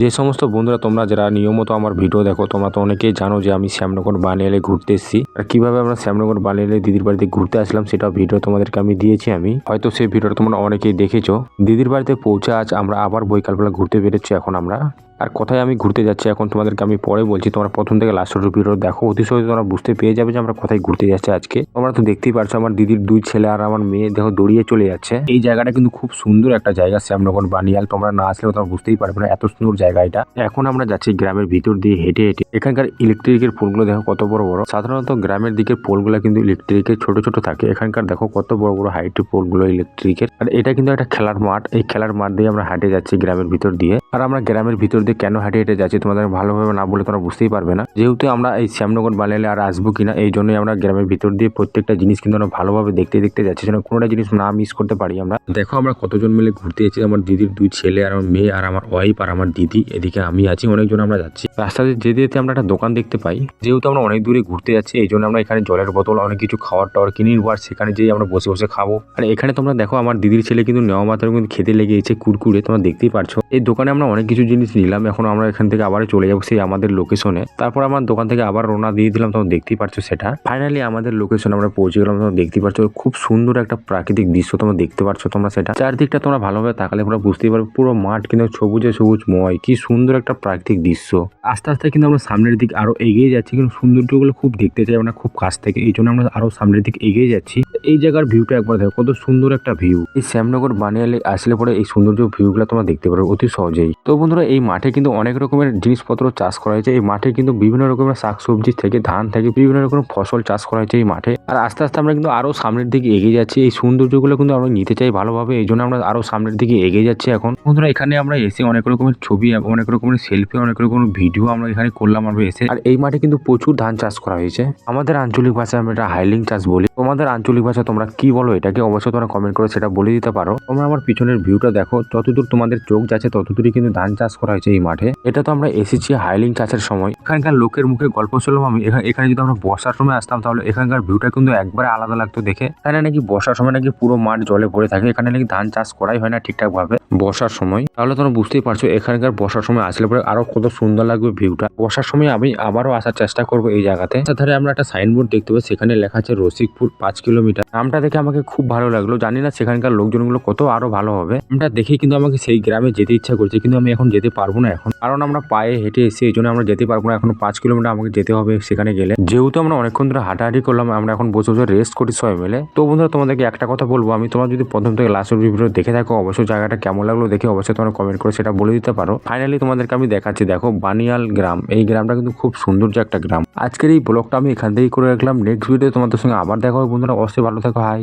যে সমস্ত বন্ধুরা তোমরা যারা নিয়মিত আমার ভিডিও দেখো তোমরা তো অনেকেই জানো যে আমি শ্যামনগর বানিয়ালে ঘুরতে এসেছি। আর কিভাবে আমরা শ্যামনগর বানিয়ালে দিদির বাড়িতে ঘুরতে আসলাম সেটা ভিডিও তোমাদেরকে আমি দিয়েছি। আমি হয়তো সেই ভিডিওটা তোমরা অনেকেই দেখেছো। দিদির বাড়িতে পৌঁছে আজ আমরা আবার বৈকালবেলা ঘুরতে বেরোচ্ছি। এখন আমরা আর কোথায় আমি ঘুরতে যাচ্ছি এখন তোমাদেরকে আমি পরে বলছি। তোমরা প্রথম থেকে লাস্ট ভিডিও দেখো, অতি সহজে তোমরা বুঝতে পেরে যাবে যে আমরা কোথায় ঘুরতে যাচ্ছি আজকে। তোমরা তো দেখতেই পারছো আমার দিদির দুই ছেলে আর আমার মেয়ে দেখো দৌড়িয়ে চলে যাচ্ছে। এই জায়গাটা কিন্তু খুব সুন্দর একটা জায়গা শ্যামনগর বানিয়াল। তোমরা না আসলেও তোমরা বুঝতেই পারবে না এত সুন্দর জায়গা এটা। এখন আমরা যাচ্ছি গ্রামের ভিতর দিয়ে হেঁটে হেঁটে। এখানকার ইলেকট্রিকের পোলগুলো দেখো কত বড় বড়। সাধারণত গ্রামের দিকের পোলগুলো কিন্তু ইলেকট্রিকের ছোট ছোট থাকে, এখানকার দেখো কত বড় বড় হাইটের পোলগুলো ইলেকট্রিকের। আর এটা কিন্তু একটা খেলার মাঠ। এই খেলার মাঠ দিয়ে আমরা হাঁটে যাচ্ছি গ্রামের ভিতর দিয়ে। আর আমরা গ্রামের ভিতর দিয়ে কেন হাঁটে হেঁটে যাচ্ছি তোমাদের ভালোভাবে না বলে তোমরা বুঝতেই পারবে না। যেহেতু আমরা এই শ্যামনগর বানিয়ালে আর আসবো কিনা এই জন্যই আমরা গ্রামের ভিতর দিয়ে প্রত্যেকটা জিনিস কিন্তু আমরা ভালোভাবে দেখতে দেখতে যাচ্ছি, যেন কোনোটা জিনিস না মিস করতে পারি আমরা। দেখো আমরা কতজন মিলে ঘুরতে যাচ্ছি। আমার দিদির দুই ছেলে আর আমার মেয়ে আর আমার ওয়াইফ আর আমার দিদি, এদিকে আমি আছি, অনেকজন আমরা যাচ্ছি। রাস্তাতে যেতে যেতে আমরা একটা দোকান দেখতে পাই। যেহেতু আমরা অনেক দূরে ঘুরতে যাচ্ছি এই জন্য আমরা এখানে জলের বোতল অনেক কিছু খাওয়ার টাওয়ার কিনে নিব, আর সেখানে যেয়ে আমরা বসে বসে খাবো। আর এখানে তোমরা দেখো আমার দিদির ছেলে কিন্তু নেওয়া মাত্র কিন্তু খেতে লেগে গেছে কুরকুরে, তোমরা দেখতেই পারছো। এই দোকানে আমরা অনেক কিছু জিনিস নিলাম। এখন আমরা এখান থেকে আবার চলে যাবো সেই আমাদের লোকেশনে। তারপর আমার দোকান থেকে আবার রওনা দিয়ে দিলাম, তোমরা দেখতেই পারছো সেটা। ফাইনালি আমাদের লোকেশনে আমরা পৌঁছে গেলাম। তোমরা দেখতেই পারছো খুব সুন্দর একটা প্রাকৃতিক দৃশ্য তোমরা দেখতে পারছো। তোমরা সেটা চারদিকটা তোমরা ভালোভাবে তাকালে তোমরা বুঝতেই পারবে পুরো মাঠ কিন্তু সবুজে সবুজময়। কি সুন্দর একটা প্রাকৃতিক দৃশ্য। আস্তে আস্তে কিন্তু আমরা সামনের দিক আরো এগিয়ে যাচ্ছি, কিন্তু সৌন্দর্যগুলো খুব দেখতে চাই আমরা খুব কাছ থেকে, এই জন্য আমরা আরো সামনের দিক এগিয়ে যাচ্ছি। এই জায়গার ভিউটা একবার দেখো কত সুন্দর একটা ভিউ। এই শ্যামনগর বানিয়ালে আসলে পরে এই সৌন্দর্য ভিউগুলো তোমরা দেখতে পারবে অতি সহজেই। তো বন্ধুরা এই মাঠে কিন্তু অনেক রকমের জিনিসপত্র চাষ করা হয়েছে। এই মাঠে কিন্তু বিভিন্ন রকমের শাকসবজি থেকে ধান থেকে বিভিন্ন রকমের ফসল চাষ করা হয়েছে এই মাঠে। আর আস্তে আস্তে আমরা কিন্তু আরো সামনের দিকে এগিয়ে যাচ্ছি। এই সৌন্দর্যগুলো কিন্তু আমরা নিতে চাই ভালোভাবে, এই জন্য আমরা আরো সামনের দিকে এগিয়ে যাচ্ছি। এখন বন্ধুরা এখানে আমরা এসে অনেক রকমের ছবি, অনেক রকমের সেলফি, অনেক রকমের ভিডিও আমরা এখানে করলাম আমরা এসে। আর এই মাঠে কিন্তু প্রচুর ধান চাষ করা হয়েছে। আমাদের আঞ্চলিক ভাষায় আমরা এটা হাইলিং চাষ বলি। তোমাদের আঞ্চলিক ভাষা তোমরা কি বলো এটাকে অবশ্যই তোমরা কমেন্ট করে সেটা বলে দিতে পারো। তোমরা আমার পিছনের ভিউটা দেখো, যতদূর তোমাদের চোখ যাচ্ছে ততদূরই কিন্তু ধান চাষ করা হয়েছে এই মাঠে। এটা তো আমরা এসেছি হাইলিং চাষের সময়। এখানকার লোকের মুখে গল্প শুনলাম আমি, এখানে যদি আমরা বর্ষার সময় আসতাম তাহলে এখানকার ভিউটা কিন্তু একবারে আলাদা লাগতো দেখে। এখানে নাকি বর্ষার সময় নাকি পুরো মাঠ জলে ভরে থাকে। এখানে নাকি ধান চাষ করাই হয় না ঠিকঠাক ভাবে বর্ষার সময়। তাহলে তোমরা বুঝতেই পারছো এখানকার বর্ষার সময় আসলে পরে আরো কত সুন্দর লাগবে ভিউটা। বর্ষার সময় আমি আবারও আসার চেষ্টা করবো এই জায়গাতে। ধারে আমরা একটা সাইনবোর্ড দেখতে পাই, সেখানে লেখা আছে রসিকপুর 5 কিলোমিটার। নামটা দেখে আমাকে খুব ভালো লাগলো। জানি না সেখানকার লোকজনগুলো কত আরো ভালো হবে। নামটা দেখে কিন্তু আমাকে সেই গ্রামে যেতে ইচ্ছা করছে, কিন্তু আমি এখন যেতে পারবো না এখন, কারণ আমরা পায়ে হেঁটে এসে এই জন্য আমরা যেতে পারবো না। এখন 5 কিলোমিটার আমাকে যেতে হবে সেখানে গেলে। যেহেতু আমরা অনেকক্ষণ ধরে হাঁটাহাঁটি করলাম, আমরা এখন বসে বসে রেস্ট করি সবাই মিলে। তো বন্ধুরা তোমাদেরকে একটা কথা বলবো, আমি তোমরা যদি প্রথম থেকে লাস্ট ভিডিও দেখে থাকো অবশ্যই জায়গাটা কেমন লাগলো দেখে অবশ্যই তোমরা কমেন্ট করে সেটা বলে দিতে পারো। ফাইনালি তোমাদেরকে আমি দেখাচ্ছি, দেখো বানিয়াল গ্রাম। এই গ্রামটা কিন্তু খুব সৌন্দর্য একটা গ্রাম। আজকের এই ব্লগটা আমি এখান থেকেই করে রাখলাম। নেক্সট ভিডিও তোমাদের সঙ্গে আবার দেখা হবে বন্ধুরা। অবশ্যই ভালো থাকো, হাই।